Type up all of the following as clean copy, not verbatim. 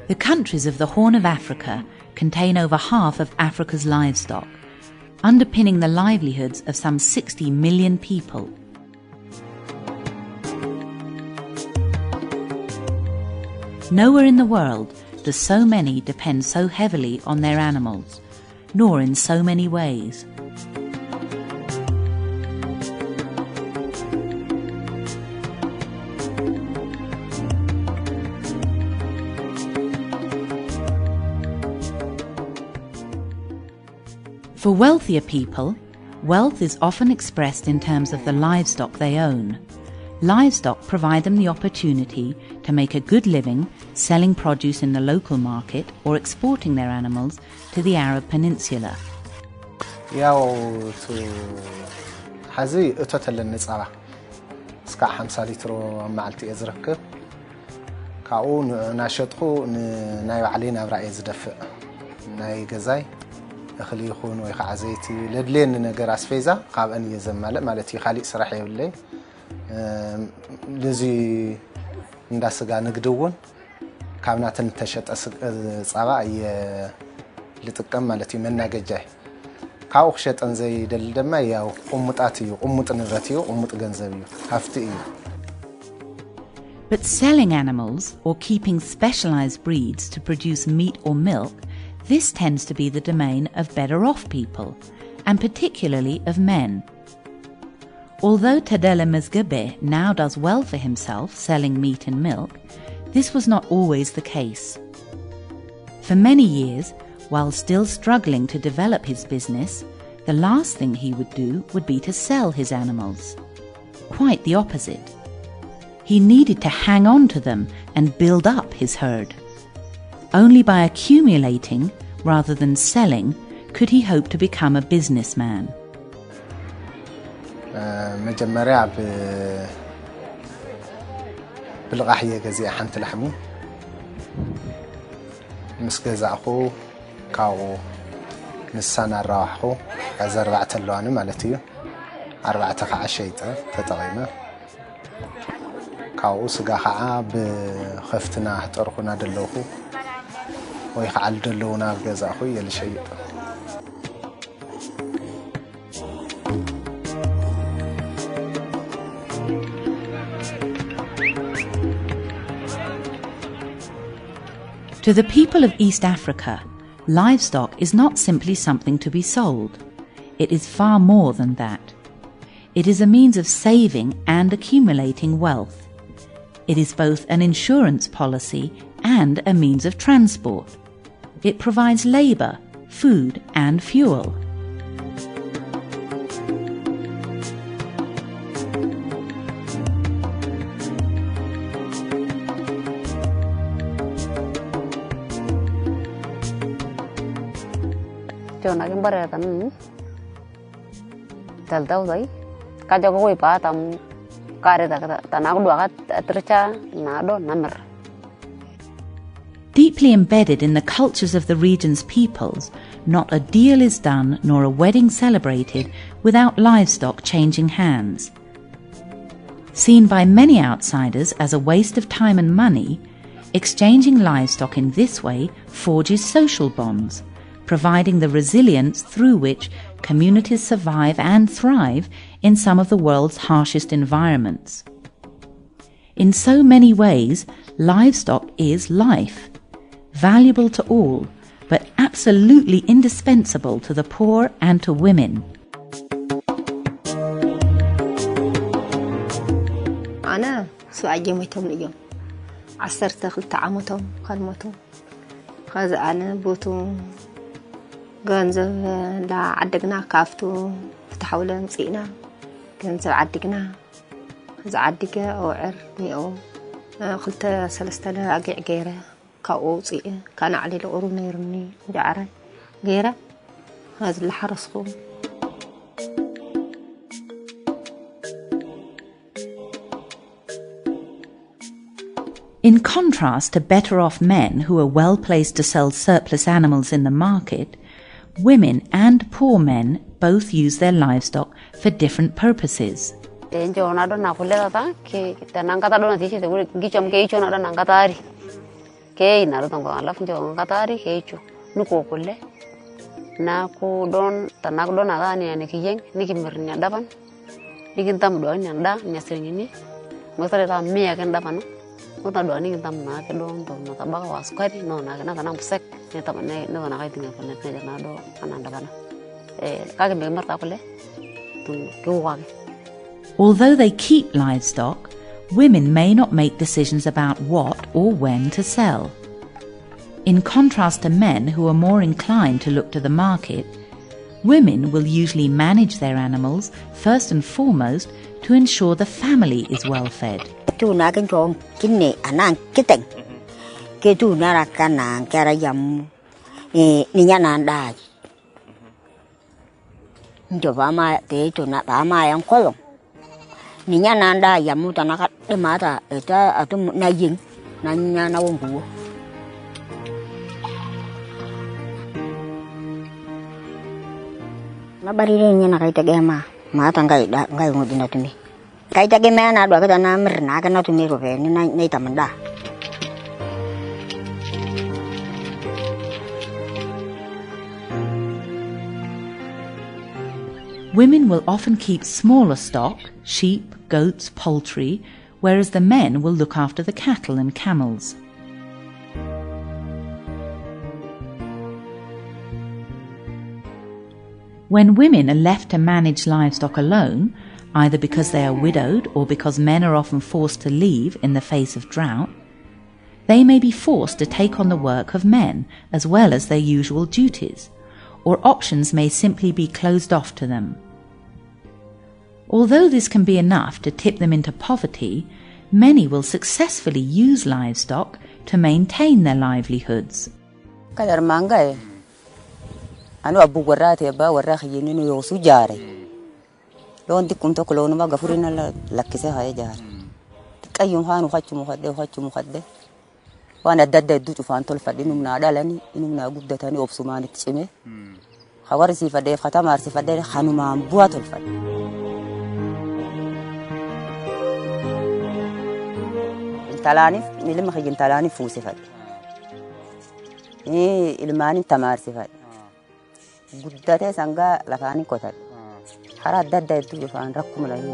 The countries of the Horn of Africa contain over half of Africa's livestock, underpinning the livelihoods of some 60 million people. Nowhere in the world do so many depend so heavily on their animals, nor in so many ways. For wealthier people, wealth is often expressed in terms of the livestock they own. Livestock provide them the opportunity to make a good living selling produce in the local market or exporting their animals to the Arab Peninsula. ያው حዚ እቶተለን ጻባ እስከ 50 ሊትሮ ማልቲ እዝረክብ ካኡ ናሸጥኹ ናይ ባዕለይ ናብራይ ዝደፍእ ናይ ገዛይ እኽሊ ይኹን ወይ ከዓ ዘይቲ ለድሌን ነገር አስፌዛ ካብአን የዘማለ ማለት ይኻሊ ስራሕ ይብለይ ለዚ እንዳስጋ ንግድውን ካብናተን ተሸጠ ጻባ ልጥቀም ማለት ይመናገጃይ ካው ሸጠን ዘይ ደል ደማ ያው ቁሙጣት እዩ ቁሙጥ ንብረት እዩ ቁሙጥ ገንዘብ እዩ ሀፍቲ እዩ But selling animals or keeping specialized breeds to produce meat or milk, this tends to be the domain of better off people, and particularly of men. Although Tadele Mezgebe now does well for himself selling meat and milk, this was not always the case. For many years, while still struggling to develop his business, the last thing he would do would be to sell his animals. Quite the opposite. He needed to hang on to them and build up his herd. Only by accumulating, rather than selling, could he hope to become a businessman. መጀመሪያ بالغاحيه ገዚያ ሓንቲ ለሕሚ ምስ ገዛኹ ካው ንሳና ራዋኹ ኣዘርባዕተ ለዋን ማለት እዩ ኣርባዕተ ከዓ ሸይጠ ተጠቂመ ካው ስጋ ከዓ ብኸፍትና ሕጠርኩና ደለኹ ወይ ከዓ ደለውና ገዛኹ የልሸይጥ To the people of East Africa, livestock is not simply something to be sold. It is far more than that. It is a means of saving and accumulating wealth. It is both an insurance policy and a means of transport. It provides labour, food and fuel. Chona cái bờ tan tal tau dai kajo ko pa tam kare ta tanaku dua terca nado namar. Deeply embedded in the cultures of the region's peoples, not a deal is done nor a wedding celebrated without livestock changing hands. Seen by many outsiders as a waste of time and money, exchanging livestock in this way forges social bonds, providing the resilience through which communities survive and thrive in some of the world's harshest environments. In so many ways, livestock is life, valuable to all, but absolutely indispensable to the poor and to women. أنا سواء ميتهم اليوم عصرت خلت عمتهم خدمتهم خذ أنا بوتو جنزب لا عدقنا كافتو فتحوله نسينا جنزب عدقنا خذ عدقة أو عر ميو خلت سلستلا أجع جيرة كأو صيء كان علي القرون يرمني جعرة جيرة هذا اللي حرصهم. In contrast to better-off men who are well-placed to sell surplus animals in the market, women and poor men both use their livestock for different purposes. Although they keep livestock, women may not make decisions about what or when to sell. In contrast to men who are more inclined to look to the market, women will usually manage their animals first and foremost to ensure the family is well fed. Women will often keep smaller stock, sheep, goats, poultry, whereas the men will look after the cattle and camels. When women are left to manage livestock alone, either because they are widowed or because men are often forced to leave in the face of drought, they may be forced to take on the work of men as well as their usual duties, or options may simply be closed off to them. Although this can be enough to tip them into poverty, many will successfully use livestock to maintain their livelihoods. Anu abu warate ba warra khiyini no yosu jare lon dikum to kolonu ma gafurina la lakise haye jare qayyum hanu khachu mukhadde wana dadda du tufan tol fadinum na dalani inum na guddatani obsumani tsime khawar si fadde khatamar si fadde khanuma buatol fad talani milim khijin talani fusi fad ilmani tamar si fad guddate sanga lafani kotat hara dadda du fan rakkum la yu.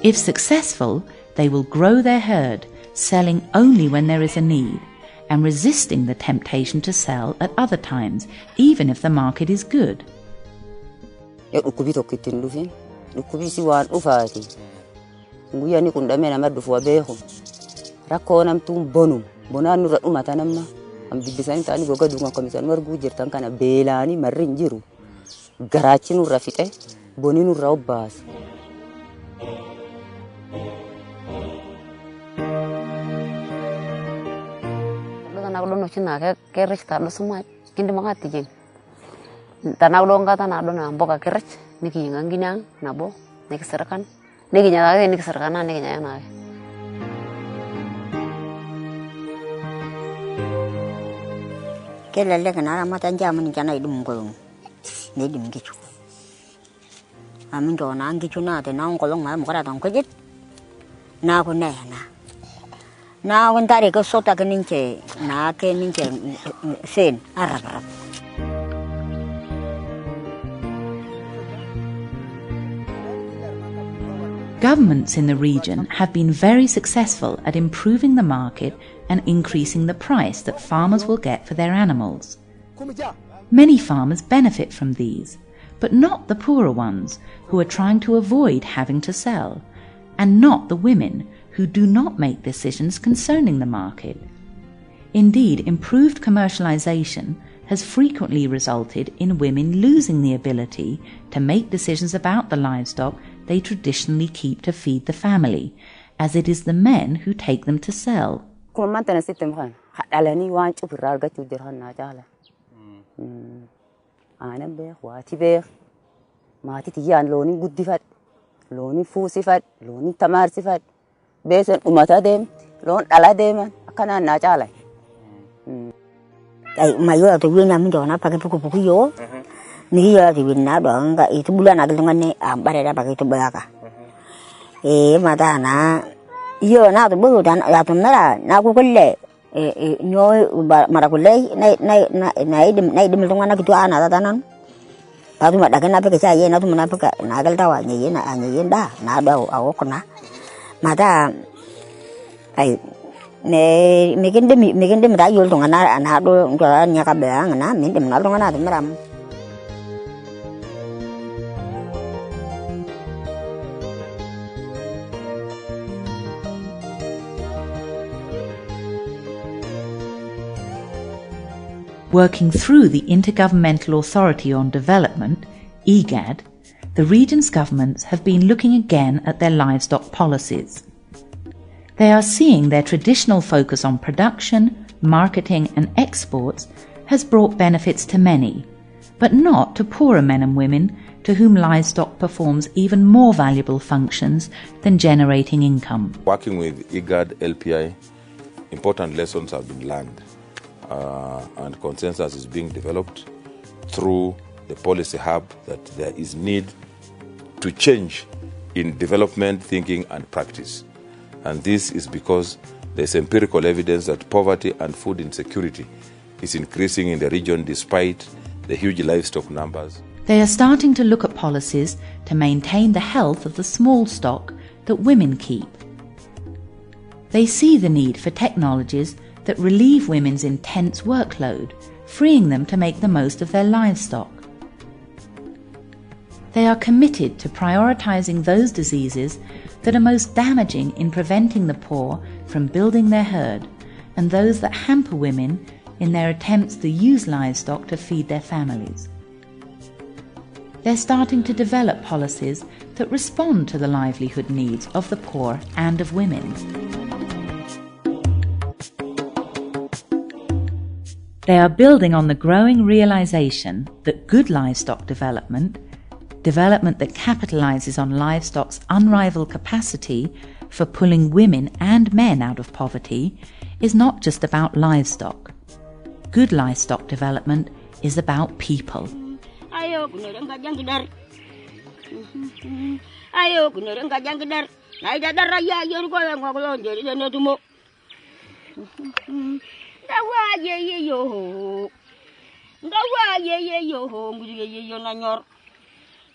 If successful, they will grow their herd, selling only when there is a need and resisting the temptation to sell at other times, even if the market is good. Ukubi tokkitin dufin ukubi si wan ufati nguya ni kundame na madufu wabeho rakko namtum bonum bonanu radumata namma am bibbisani tani goga dunga komisan wargu jirtan kana belani marrin jiru garachinu rafite boninu rawbas Tanagdo no china ke resta do suma kindi mangati jeng tanagdo ngata na do na boka kerech niki nganginang nabo niki serakan niki nyala niki serakana niki nyana Kela le kana mata jaman jana idum golong ne dim gichu amin do na gichu na te na golong ma mo kara tong kejit na ko ne na wan tare ko sota ke ninche na ke ninche sen arab Governments in the region have been very successful at improving the market and increasing the price that farmers will get for their animals. Many farmers benefit from these, but not the poorer ones who are trying to avoid having to sell, and not the women who do not make decisions concerning the market. Indeed, improved commercialization has frequently resulted in women losing the ability to make decisions about the livestock they traditionally keep to feed the family, as it is the men who take them to sell. Mayo tu gue nyamin jona pakai buku-buku yo. Ni ya di bina dong enggak itu bulan agak dengan ni barada pakai itu belaka. Mata na iyo na tu bu dan ya tu nara na ku kulle nyoy mara kulle nai dim tungan gitu ana tatanan. Tatu mak dakan apa ke saya na tu mana apa na gal tawa nyi dah na do awok kena. Mata Mekin dem da yul tungan na do nya ka beang na min dem na tungan na meram. Working through the Intergovernmental Authority on Development, IGAD, the region's governments have been looking again at their livestock policies. They are seeing their traditional focus on production, marketing and exports has brought benefits to many, but not to poorer men and women to whom livestock performs even more valuable functions than generating income. Working with IGAD LPI, important lessons have been learned and consensus is being developed through the policy hub that there is need to change in development thinking and practice. And this is because there's empirical evidence that poverty and food insecurity is increasing in the region despite the huge livestock numbers. They are starting to look at policies to maintain the health of the small stock that women keep. They see the need for technologies that relieve women's intense workload, freeing them to make the most of their livestock. They are committed to prioritizing those diseases that are most damaging in preventing the poor from building their herd, and those that hamper women in their attempts to use livestock to feed their families. They're starting to develop policies that respond to the livelihood needs of the poor and of women. They are building on the growing realization that good livestock development that capitalizes on livestock's unrivaled capacity for pulling women and men out of poverty, is not just about livestock. Good livestock development is about people.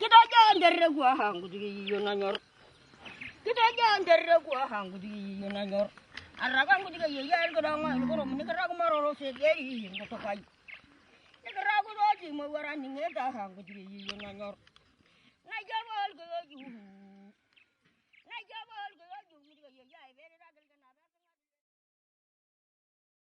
Kita jangan gua hang gudi yo nanyor. Kita jangan gua hang gudi yo nanyor. Aragang gudi yo yan ko dang ko ro ni kara ko maro se gei ko to kai. Ni kara ko do ji mo waran ni ngeta hang gudi yo nanyor. Na jawal go ju. Na jawal go